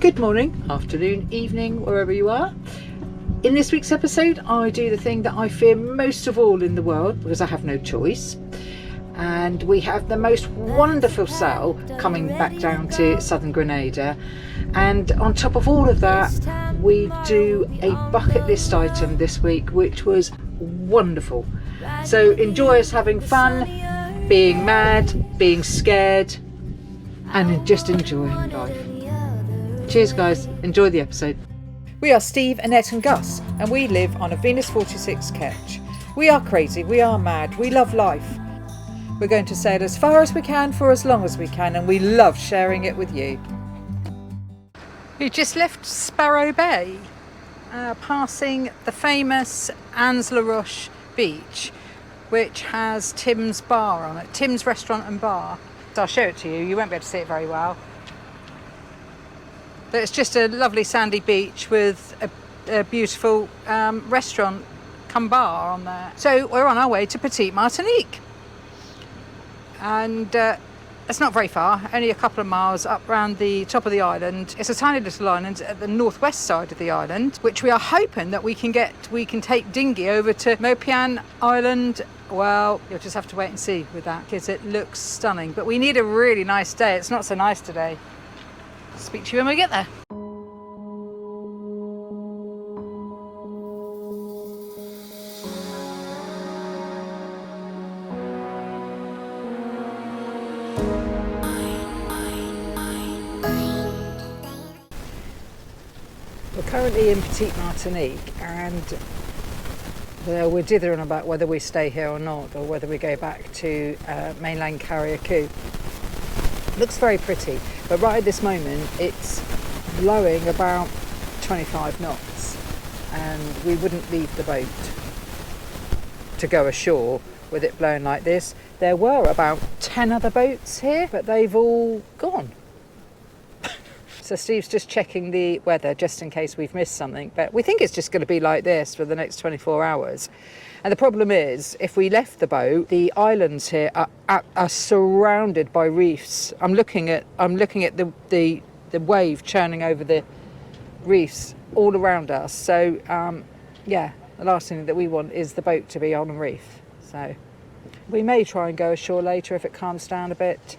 Good morning, afternoon, evening, wherever you are. In this week's episode, I do the thing that I fear most of all in the world because I have no choice. And we have the most wonderful sail coming back down to southern Grenada. And on top of all of that, we do a bucket list item this week, which was wonderful. So enjoy us having fun, being mad, being scared, and just enjoying life. Cheers guys, enjoy the episode. We are Steve, Annette and Gus, and we live on a Venus 46 Ketch. We are crazy, we are mad, we love life. We're going to sail as far as we can for as long as we can, and we love sharing it with you. We just left Sparrow Bay, passing the famous Anse La Roche beach, which has Tim's bar on it, Tim's restaurant and bar. So I'll show it to you, you won't be able to see it very well. But it's just a lovely sandy beach with a beautiful restaurant come bar on there. So we're on our way to Petite Martinique. And it's not very far, only a couple of miles up around the top of the island. It's a tiny little island at the northwest side of the island, which we are hoping that we can take dinghy over to Mopan Island. Well, you'll just have to wait and see with that because it looks stunning. But we need a really nice day. It's not so nice today. Speak to you when we get there. We're currently in Petite Martinique and we're dithering about whether we stay here or not, or whether we go back to mainland Carriacou. Looks very pretty, but right at this moment it's blowing about 25 knots and we wouldn't leave the boat to go ashore with it blowing like this. There were about 10 other boats here, but they've all gone. So Steve's just checking the weather just in case we've missed something, but we think it's just going to be like this for the next 24 hours. And the problem is, if we left the boat, the islands here are surrounded by reefs. I'm looking at the wave churning over the reefs all around us. So yeah, the last thing that we want is the boat to be on a reef. So we may try and go ashore later if it calms down a bit.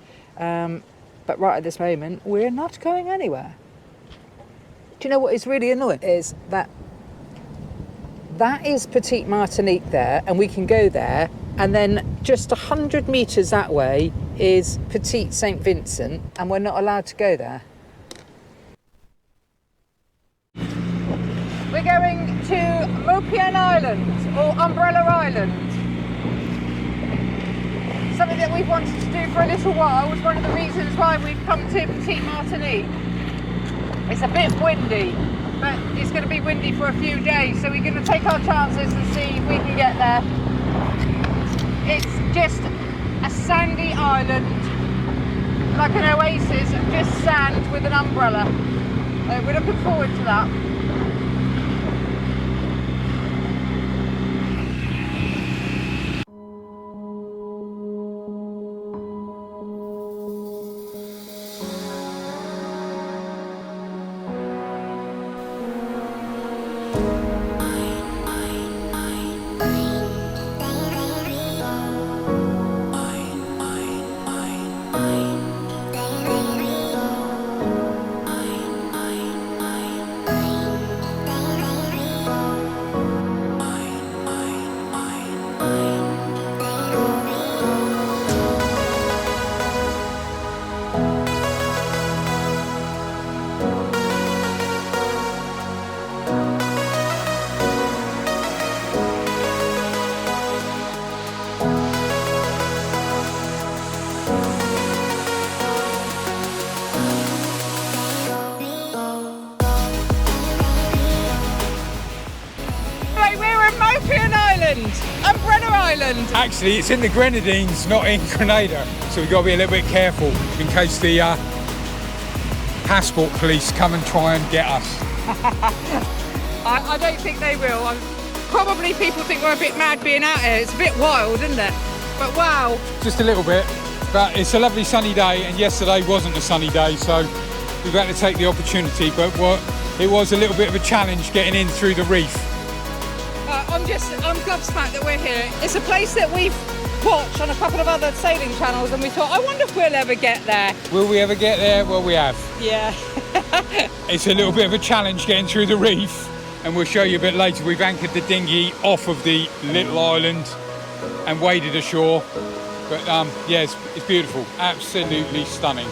But right at this moment, we're not going anywhere. Do you know what is really annoying? Is that is Petite Martinique there, and we can go there, and then just 100 metres that way is Petite St. Vincent, and we're not allowed to go there. We're going to Mopan Island, or Umbrella Island. Something that we've wanted to do for a little while. Was one of the reasons why we've come to Petite Martinique. It's a bit windy, but it's going to be windy for a few days, so we're going to take our chances and see if we can get there. It's just a sandy island, like an oasis of just sand with an umbrella. We're looking forward to that. Umbrella Island! Actually, it's in the Grenadines, not in Grenada, so we've got to be a little bit careful in case the passport police come and try and get us. I don't think they will. Probably people think we're a bit mad being out here. It's a bit wild, isn't it? But wow. Just a little bit, but it's a lovely sunny day, and yesterday wasn't a sunny day, so we've had to take the opportunity, but it was a little bit of a challenge getting in through the reef. I'm gobsmacked that we're here. It's a place that we've watched on a couple of other sailing channels, and we thought, I wonder if we'll ever get there. Will we ever get there? Well, we have. Yeah. It's a little bit of a challenge getting through the reef, and we'll show you a bit later. We've anchored the dinghy off of the little island and waded ashore. But yeah, it's beautiful, absolutely stunning.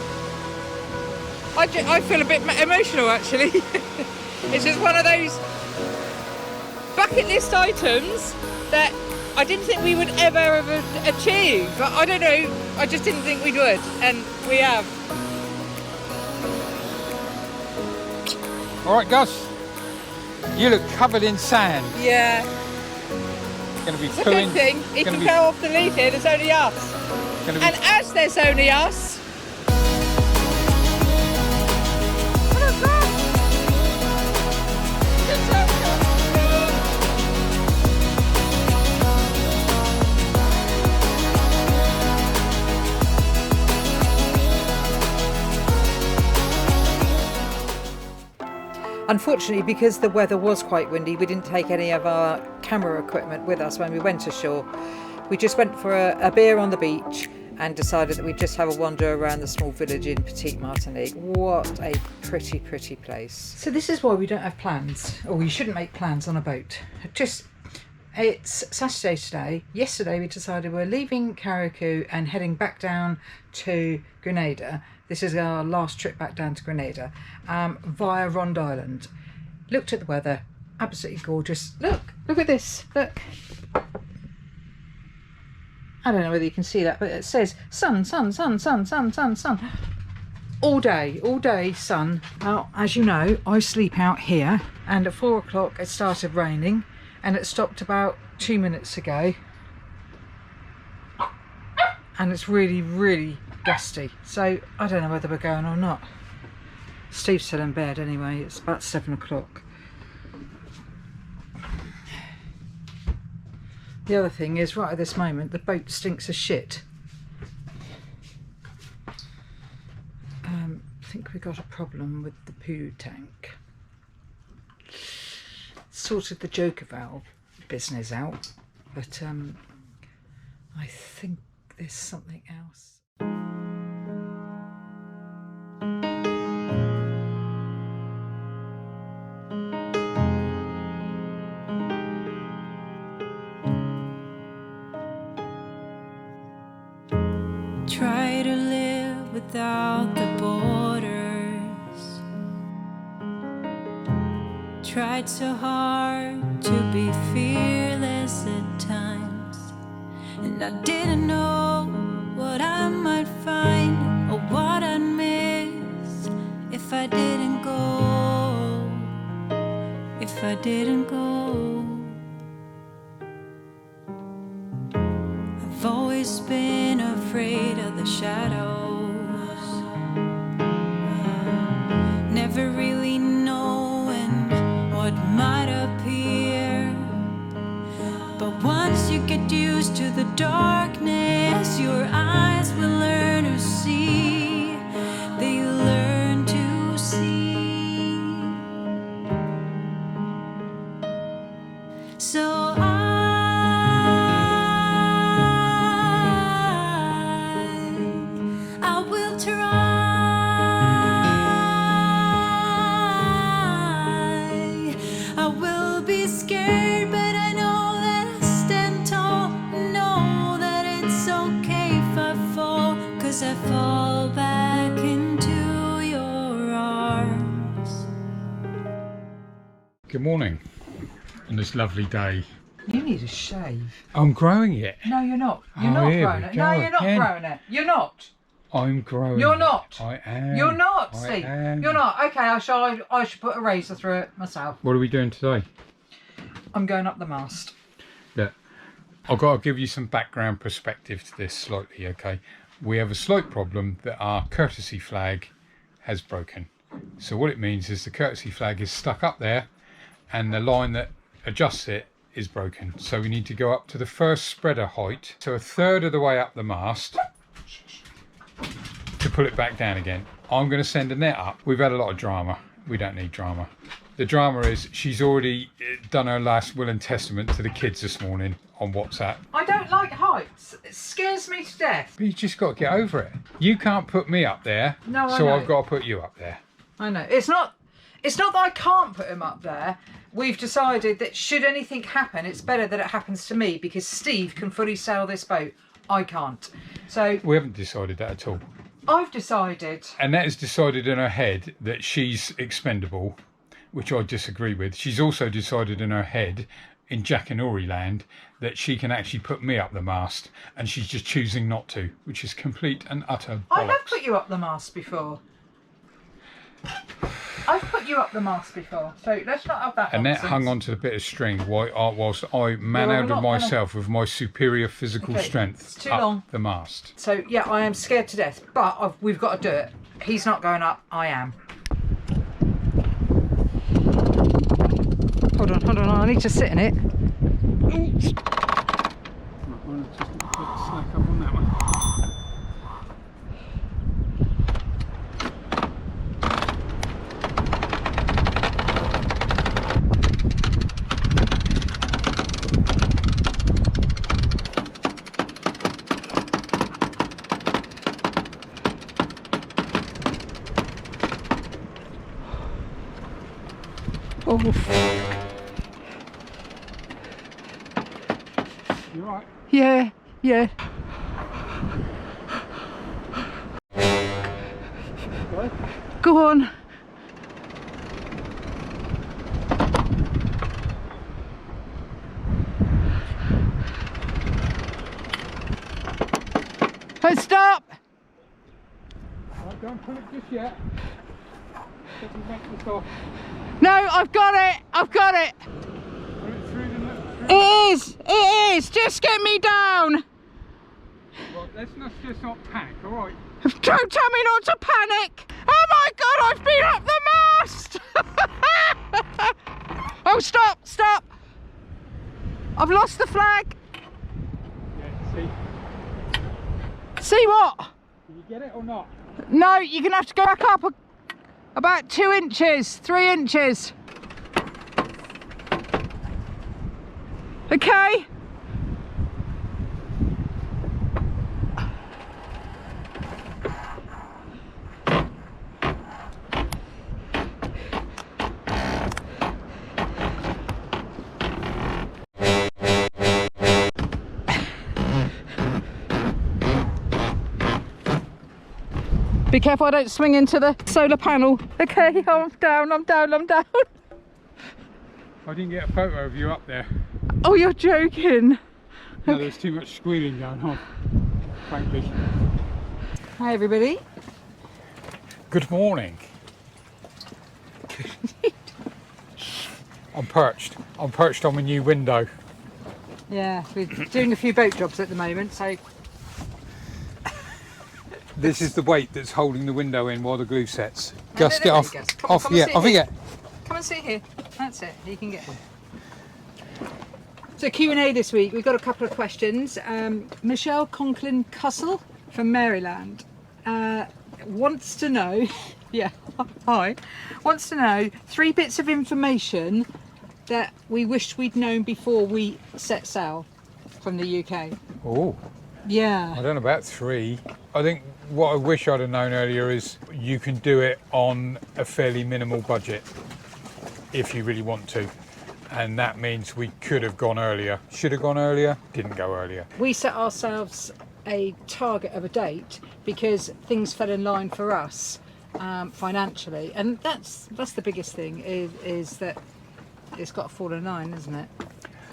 I feel a bit emotional actually. It's just one of those bucket list items that I didn't think we would ever achieve. But I don't know, I just didn't think we would, and we have. All right, Gus, you look covered in sand. Yeah. Gonna be it's a good thing. He can go off the lead here, there's only us. And as there's only us, unfortunately, because the weather was quite windy, we didn't take any of our camera equipment with us when we went ashore. We just went for a beer on the beach and decided that we'd just have a wander around the small village in Petite Martinique. What a pretty, pretty place. So this is why we don't have plans, or you shouldn't make plans on a boat. It's Saturday today. Yesterday we decided we're leaving Carriacou and heading back down to Grenada. This is our last trip back down to Grenada via Ronde Island. Looked at the weather, absolutely gorgeous. Look at this, look. I don't know whether you can see that, but it says sun, sun, sun, sun, sun, sun, sun. All day sun. Well, as you know, I sleep out here, and at 4 o'clock it started raining, and it stopped about 2 minutes ago. And it's really, really gusty. So I don't know whether we're going or not. Steve's still in bed anyway, it's about 7 o'clock. The other thing is, right at this moment, the boat stinks of shit. I think we got a problem with the poo tank. Sorted the joker valve business out, but I think there's something else. Try to live without the borders. Tried so hard to be fearless at times, and I didn't know what I might find or what I'd miss if I didn't go. If I didn't go. I've always been afraid of the shadows, never really knowing what might appear. But once you get used to the darkness, your eyes will learn to see. They learn to see. So I will try. I will be scared, but I know that I stand tall. Know that it's okay if I fall, 'cause I fall back into your arms. Good morning on this lovely day. You need a shave. I'm growing it. No, you're not. You're Oh, not here growing we it. go No, you're not again. growing it. You're not. I'm growing You're it. not. I am. You're not, I Steve. am. You're not. Okay, I should put a razor through it myself. What are we doing today? I'm going up the mast. Look, I've got to give you some background perspective to this slightly, okay? We have a slight problem that our courtesy flag has broken. So what it means is the courtesy flag is stuck up there and the line that adjusts it is broken. So we need to go up to the first spreader height, so a third of the way up the mast, to pull it back down again. I'm going to send a net up. We've had a lot of drama. We don't need drama. The drama is she's already done her last will and testament to the kids this morning on WhatsApp. I don't like heights. It scares me to death. But you just got to get over it. You can't put me up there, No, I so know. I've got to put you up there. I know. It's not that I can't put him up there. We've decided that should anything happen, it's better that it happens to me because Steve can fully sail this boat. I can't. So We haven't decided that at all. I've decided. Annette has decided in her head that she's expendable, which I disagree with. She's also decided in her head, in Jack and Ori land, that she can actually put me up the mast, and she's just choosing not to, which is complete and utter bollocks. I have put you up the mast before. I've put you up the mast before, so let's not have that Annette nonsense. hung onto the bit of string whilst I manhandled not gonna- myself with my superior physical Okay, strength it's too up long. the mast. So yeah, I am scared to death, but we've got to do it. He's not going up, I am. Hold on, I need to sit in it. Oh. You alright? Yeah. Go on. Hey, stop! Right, don't pull it just yet. Doesn't make this off. No, I've got it. Put it through the It is. Just get me down. Right, let's just not panic, alright? Don't tell me not to panic. Oh my God, I've been up the mast. Oh, stop. I've lost the flag. Yeah, see? See what? Can you get it or not? No, you're going to have to go back up about 2 inches, 3 inches. Okay. Be careful I don't swing into the solar panel. Okay, I'm down. I didn't get a photo of you up there. Oh, you're joking. No, there's too much squealing going on, frankly. Hi, everybody. Good morning. I'm perched on my new window. Yeah, we're doing a few boat jobs at the moment, so... This is the weight that's holding the window in while the glue sets. No, Gus, no, get no, off. Gus. Come on, Off, come and yeah, sit off here. you get. Come and sit here. That's it. You can get in. So Q&A this week. We've got a couple of questions. Michelle Conklin Cussell from Maryland wants to know, yeah, hi, wants to know 3 bits of information that we wished we'd known before we set sail from the UK. Oh, Yeah. I don't know about 3. I think what I wish I'd have known earlier is you can do it on a fairly minimal budget if you really want to. And that means we could have gone earlier. Should have gone earlier, didn't go earlier. We set ourselves a target of a date because things fell in line for us financially, and that's the biggest thing is that it's got to fall in line, isn't it?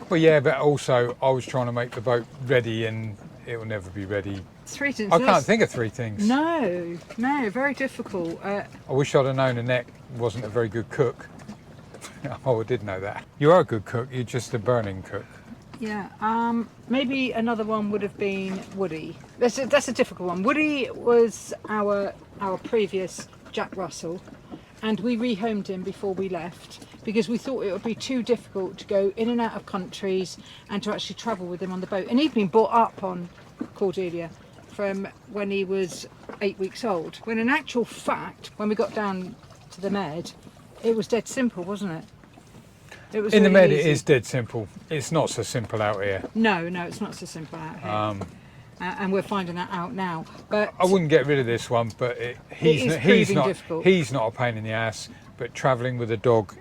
Well, yeah, but also I was trying to make the boat ready and it will never be ready. 3 things. I can't think of 3 things. No, very difficult. I wish I'd have known Annette wasn't a very good cook. Oh, I did know that. You are a good cook, you're just a burning cook. Yeah, maybe another one would have been Woody. That's a difficult one. Woody was our previous Jack Russell, and we rehomed him before we left because we thought it would be too difficult to go in and out of countries and to actually travel with him on the boat. And he'd been brought up on Cordelia from when he was 8 weeks old. When in actual fact, when we got down to the med, it was dead simple, wasn't it? It was In the really med, easy. it is dead simple. It's not so simple out here. No, it's not so simple out here. And we're finding that out now. But I wouldn't get rid of this one, but is proving difficult. He's not a pain in the ass, but travelling with a dog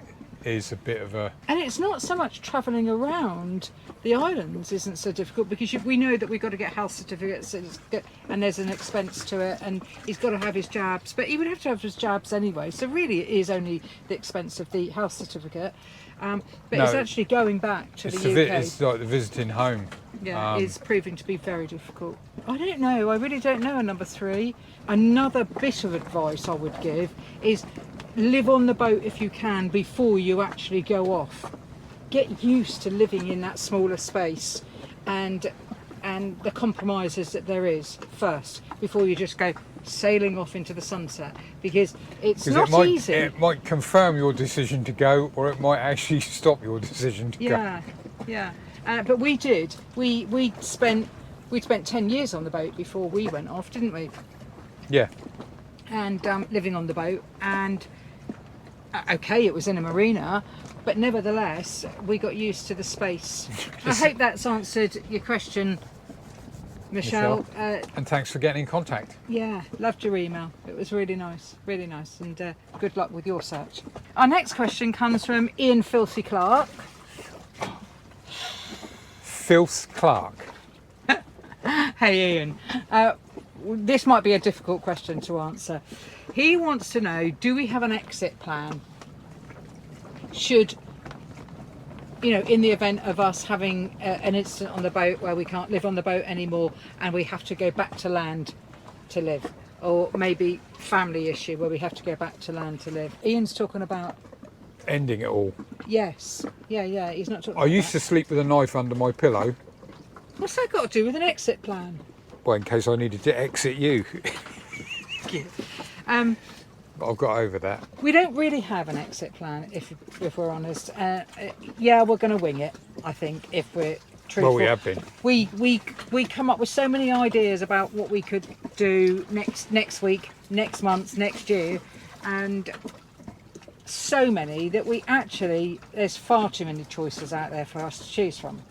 is a bit of a... And it's not so much travelling around the islands isn't so difficult, because we know that we've got to get health certificates and there's an expense to it, and he's got to have his jabs, but he would have to have his jabs anyway, so really it is only the expense of the health certificate. But No, it's actually going back to the UK. It's like the visiting home. Yeah, it's proving to be very difficult. I don't know, I really don't know. Number 3, another bit of advice I would give is live on the boat if you can before you actually go off. Get used to living in that smaller space and the compromises that there is first, before you just go sailing off into the sunset, because it's not easy. It might confirm your decision to go, or it might actually stop your decision to go. Yeah. But we did. We spent 10 years on the boat before we went off, didn't we? Yeah. And living on the boat, and okay, it was in a marina, but nevertheless we got used to the space. I hope that's answered your question, Michelle. And thanks for getting in contact. Yeah, loved your email. It was really nice, and good luck with your search. Our next question comes from Ian Filthy Clark. Filth Clark. Hey Ian, this might be a difficult question to answer. He wants to know, do we have an exit plan? Should, in the event of us having an incident on the boat where we can't live on the boat anymore and we have to go back to land to live, or maybe family issue where we have to go back to land to live. Ian's talking about Ending it all. Yes, yeah. He's not talking. I used to sleep with a knife under my pillow. What's that got to do with an exit plan? Well, in case I needed to exit you. But I've got over that. We don't really have an exit plan, if we're honest. Yeah, we're going to wing it, I think, if we're truthful. Well, we have been. We come up with so many ideas about what we could do next week, next month, next year, and so many that there's far too many choices out there for us to choose from.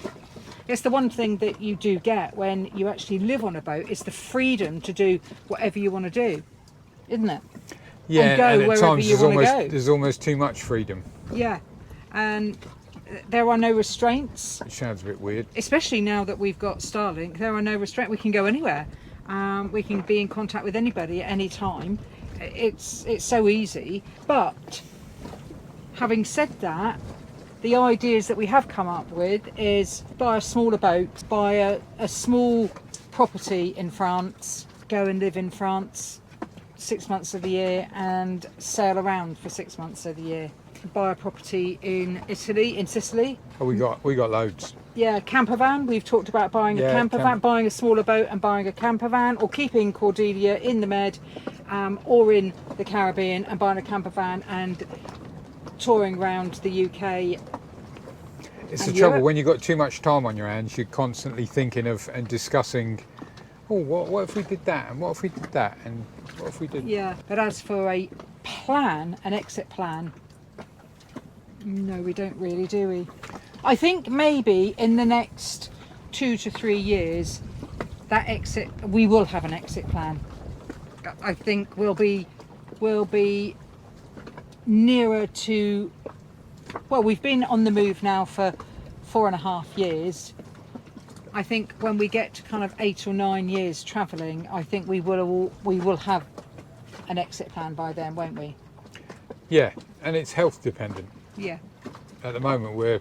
It's the one thing that you do get when you actually live on a boat, is the freedom to do whatever you want to do, isn't it? Yeah, and go and at wherever times you want to go. there's almost too much freedom. Yeah, and there are no restraints. It sounds a bit weird. Especially now that we've got Starlink, there are no restraints. We can go anywhere. We can be in contact with anybody at any time. It's so easy. But having said that, the ideas that we have come up with is buy a smaller boat, buy a small property in France, go and live in France 6 months of the year and sail around for 6 months of the year. Buy a property in Sicily. Oh, we got loads. Yeah, camper van. We've talked about buying a camper van, buying a smaller boat and buying a camper van, or keeping Cordelia in the Med or in the Caribbean and buying a camper van and touring around the UK. It's the trouble, when you've got too much time on your hands, you're constantly thinking of and discussing, oh, what if we did that, and what if we did that, and what if we did... Yeah, but as for a plan, an exit plan, no, we don't really, do we? I think maybe in the next 2 to 3 years, we will have an exit plan. I think we'll be nearer to, well, we've been on the move now for 4.5 years. I think when we get to kind of 8 or 9 years travelling, I think we will have an exit plan by then, won't we? Yeah, and it's health dependent. Yeah. At the moment, we're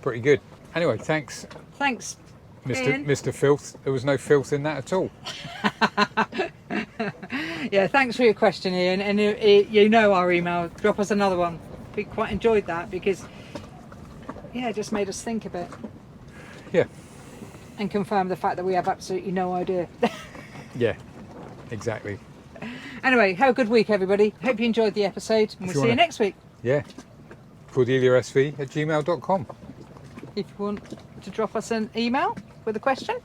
pretty good. Anyway, thanks, Ian. Mr. Filth. There was no filth in that at all. Yeah, thanks for your question, Ian. And you know our email. Drop us another one. We quite enjoyed that because, yeah, it just made us think a bit. Yeah. And confirm the fact that we have absolutely no idea. Yeah, exactly. Anyway, have a good week, everybody. Hope you enjoyed the episode, and we'll see you next week. Yeah. CordeliaSV@gmail.com. If you want to drop us an email with a question.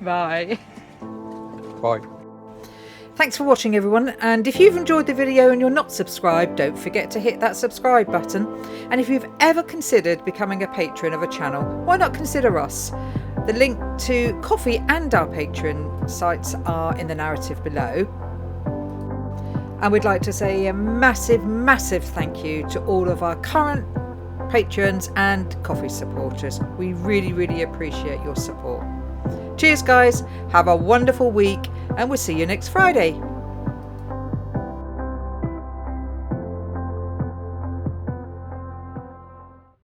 Bye. Bye. Thanks for watching, everyone, and if you've enjoyed the video and you're not subscribed, don't forget to hit that subscribe button. And if you've ever considered becoming a patron of a channel, why not consider us? The link to Coffee and our Patreon sites are in the narrative below. And we'd like to say a massive, massive thank you to all of our current patrons and Coffee supporters. We really, really appreciate your support. Cheers, guys. Have a wonderful week, and we'll see you next Friday.